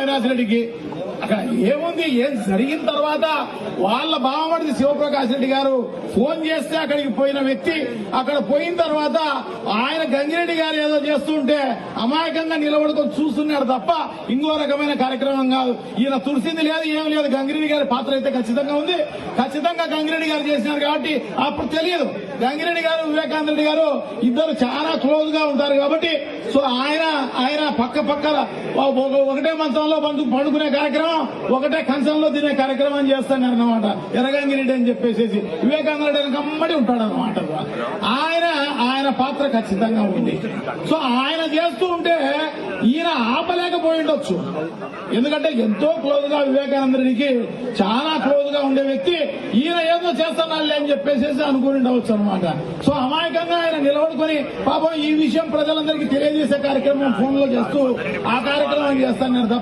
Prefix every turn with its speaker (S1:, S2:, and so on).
S1: అవినాష్ రెడ్డికి అక్కడ ఏముంది, ఏం జరిగిన తర్వాత వాళ్ళ బావమడిది శివప్రకాష్ రెడ్డి గారు ఫోన్ చేస్తే అక్కడికి పోయిన వ్యక్తి అక్కడ పోయిన తర్వాత ఆయన గంగిరెడ్డి గారు ఏదో చేస్తుంటే అమాయకంగా నిలబడుకొని చూస్తున్నాడు తప్ప ఇంకో రకమైన కార్యక్రమం కాదు. ఈయన తుడిసింది లేదు, ఏం లేదు. గంగిరెడ్డి గారి పాత్ర అయితే ఖచ్చితంగా ఉంది. ఖచ్చితంగా గంగిరెడ్డి గారు చేసినారు కాబట్టి అప్పుడు తెలియదు. గంగిరెడ్డి గారు వివేకానంద రెడ్డి గారు ఇద్దరు చాలా క్లోజ్ గా ఉంటారు కాబట్టి సో ఆయన పక్క ఒకటే మంచంలో పండుకునే కార్యక్రమం, ఒకటే కంచంలో తినే కార్యక్రమం చేస్తున్నారు అనమాట. ఎర్రగంగిరెడ్డి అని చెప్పేసి వివేకానంద రెడ్డి కమ్మడి ఉంటాడు అనమాట. ఆయన పాత్ర ఖచ్చితంగా ఉంది. సో ఆయన చేస్తూ ఉంటే ఈయన ఆపలేకపోయి ఉండొచ్చు. ఎందుకంటే ఎంతో క్లోజ్ గా వివేకానంద రెడ్డికి చాలా క్లోజ్ గా ఉండే వ్యక్తి ఈయన ఏదో చేస్తున్నాళ్ళే అని చెప్పేసి అనుకుని ఉండవచ్చు అనమాట. సో అమాయకంగా ఆయన నిలబడుకొని పాపం ఈ విషయం ప్రజలందరికీ తెలియజేసే కార్యక్రమం ఫోన్ లో చేస్తూ ఆ కార్యక్రమం చేస్తున్నారు.